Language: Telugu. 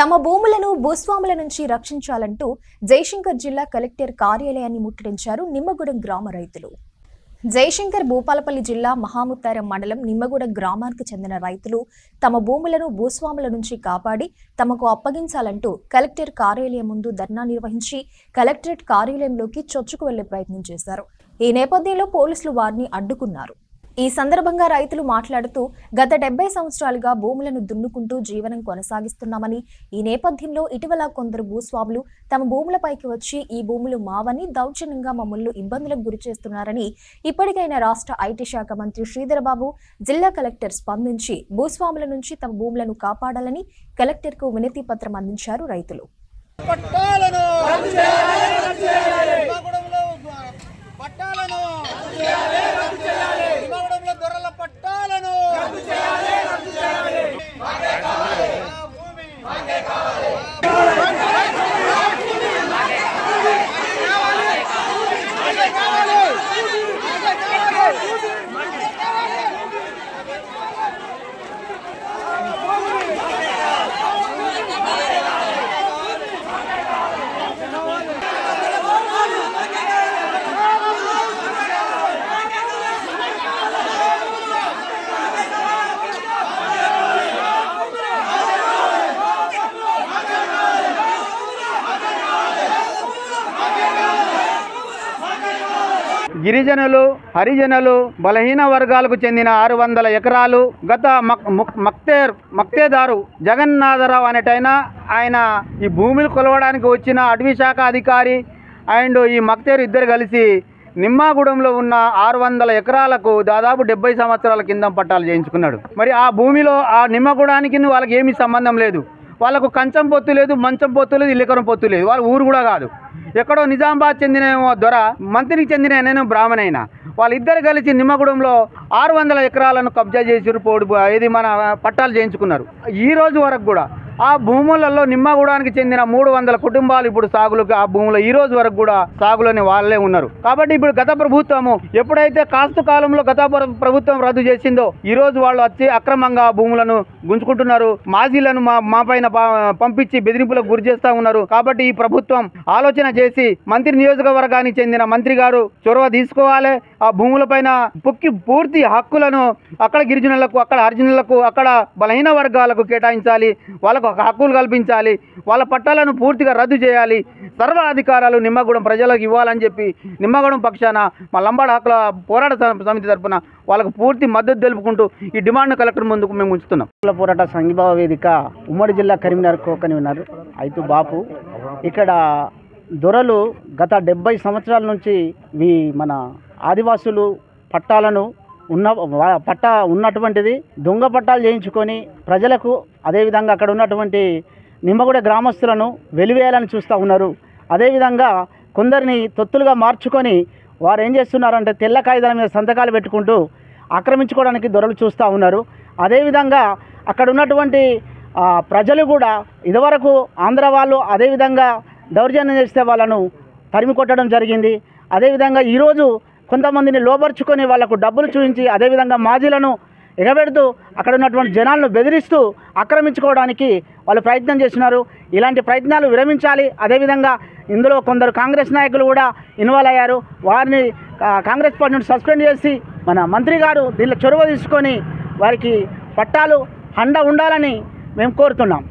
తమ భూములను భూస్వాముల నుంచి రక్షించాలంటూ జయశంకర్ జిల్లా కలెక్టర్ కార్యాలయాన్ని ముట్టడించారు నిమ్మగూడెం గ్రామ రైతులు. జయశంకర్ భూపాలపల్లి జిల్లా మహాముత్తారం మండలం నిమ్మగూడెం గ్రామానికి చెందిన రైతులు తమ భూములను భూస్వాముల నుంచి కాపాడి తమకు అప్పగించాలంటూ కలెక్టర్ కార్యాలయం ముందు ధర్నా నిర్వహించి కలెక్టరేట్ కార్యాలయంలోకి చొచ్చుకు వెళ్లే ప్రయత్నం చేశారు. ఈ నేపథ్యంలో పోలీసులు వారిని అడ్డుకున్నారు. ఈ సందర్భంగా రైతులు మాట్లాడుతూ గత 70 సంవత్సరాలుగా భూములను దున్నుకుంటూ జీవనం కొనసాగిస్తున్నామని, ఈ నేపథ్యంలో ఇటీవల కొందరు భూస్వాములు తమ భూములపైకి వచ్చి ఈ భూములు మావని దౌర్జన్యంగా మమ్మల్ని ఇబ్బందులకు గురి చేస్తున్నారని, ఇప్పటికైనా రాష్ట్ర ఐటీ శాఖ మంత్రి శ్రీధరబాబు, జిల్లా కలెక్టర్ స్పందించి భూస్వాముల నుంచి తమ భూములను కాపాడాలని కలెక్టర్కు వినతి పత్రం అందించారు రైతులు. గిరిజనులు, హరిజనులు, బలహీన వర్గాలకు చెందిన 600 ఎకరాలు గత మక్తేదారు జగన్నాథరావు అనేటైనా ఆయన ఈ భూములు కొలవడానికి వచ్చిన అటవీ శాఖ అధికారి అండ్ ఈ మక్తేరు ఇద్దరు కలిసి నిమ్మగూడెంలో ఉన్న 600 ఎకరాలకు దాదాపు 70 సంవత్సరాల కింద పట్టాలు చేయించుకున్నాడు. మరి ఆ భూమిలో ఆ నిమ్మగూడానికి వాళ్ళకి ఏమీ సంబంధం లేదు. వాళ్ళకు కంచం పొత్తు లేదు, మంచం పొత్తు లేదు, ఇల్లికరం పొత్తు లేదు. వాళ్ళ ఊరు కూడా కాదు. ఎక్కడో నిజామాబాద్ చెందిన దొర, మంత్రికి చెందిన నేను బ్రాహ్మణైనా, వాళ్ళిద్దరు కలిసి నిమ్మగూడెంలో 600 ఎకరాలను కబ్జా చేసి ఇది మన పట్టాలు చేయించుకున్నారు. ఈ రోజు వరకు కూడా ఆ భూములలో నిమ్మగూడానికి చెందిన 300 కుటుంబాలు ఇప్పుడు సాగులకు ఆ భూములు ఈ రోజు వరకు కూడా సాగులోని వాళ్ళే ఉన్నారు. కాబట్టి ఇప్పుడు గత ప్రభుత్వము ఎప్పుడైతే కాస్తు కాలంలో గత ప్రభుత్వం రద్దు చేసిందో ఈ రోజు వాళ్ళు వచ్చి అక్రమంగా భూములను గుంజుకుంటున్నారు. మాజీలను మా పైన పంపించి బెదిరింపులకు గురి చేస్తా ఉన్నారు. కాబట్టి ఈ ప్రభుత్వం ఆలోచన చేసి మంత్రి నియోజకవర్గానికి చెందిన మంత్రి గారు చొరవ తీసుకోవాలి. ఆ భూములపైన పూర్తి హక్కులను అక్కడ గిరిజనులకు, అక్కడ హరిజనులకు, అక్కడ బలహీన వర్గాలకు కేటాయించాలి. వాళ్ళకు హక్కులు కల్పించాలి. వాళ్ళ పట్టాలను పూర్తిగా రద్దు చేయాలి. సర్వ అధికారాలు నిమ్మగూడెం ప్రజలకు ఇవ్వాలని చెప్పి నిమ్మగూడెం పక్షాన మా లంబాడ హక్కుల పోరాట సమితి తరఫున వాళ్ళకు పూర్తి మద్దతు తెలుపుకుంటూ ఈ డిమాండ్ను కలెక్టర్ ముందుకు మేము ఉంచుతున్నాం. పోరాట సంఘీభావ వేదిక ఉమ్మడి జిల్లా కరీంనగర్ కోకని ఉన్నారు అయితే బాపు. ఇక్కడ దొరలు గత 70 సంవత్సరాల నుంచి మన ఆదివాసులు పట్టాలను ఉన్నటువంటిది దొంగ పట్టాలు చేయించుకొని ప్రజలకు, అదేవిధంగా అక్కడ ఉన్నటువంటి నిమ్మగూడెం గ్రామస్తులను వెలివేయాలని చూస్తూ ఉన్నారు. అదేవిధంగా కొందరిని తొత్తులుగా మార్చుకొని వారు ఏం చేస్తున్నారంటే తెల్ల కాగితాల మీద సంతకాలు పెట్టుకుంటూ ఆక్రమించుకోవడానికి దొరలు చూస్తూ ఉన్నారు. అదేవిధంగా అక్కడ ఉన్నటువంటి ప్రజలు కూడా ఇదివరకు ఆంధ్ర వాళ్ళు అదేవిధంగా దౌర్జన్యం చేస్తే వాళ్ళను తరిమి కొట్టడం జరిగింది. అదేవిధంగా ఈరోజు కొంతమందిని లోబర్చుకొని వాళ్లకు డబ్బులు చూపించి అదేవిధంగా మాజీలను ఎగబెడుతూ అక్కడ ఉన్నటువంటి జనాలను బెదిరిస్తూ ఆక్రమించుకోవడానికి వాళ్ళు ప్రయత్నం చేస్తున్నారు. ఇలాంటి ప్రయత్నాలు విరమించాలి. అదేవిధంగా ఇందులో కొందరు కాంగ్రెస్ నాయకులు కూడా ఇన్వాల్వ్ అయ్యారు. వారిని కాంగ్రెస్ పార్టీ నుండి సస్పెండ్ చేసి మన మంత్రి గారు దీనిలో చొరవ తీసుకొని వారికి పట్టాలు అండ ఉండాలని మేము కోరుతున్నాం.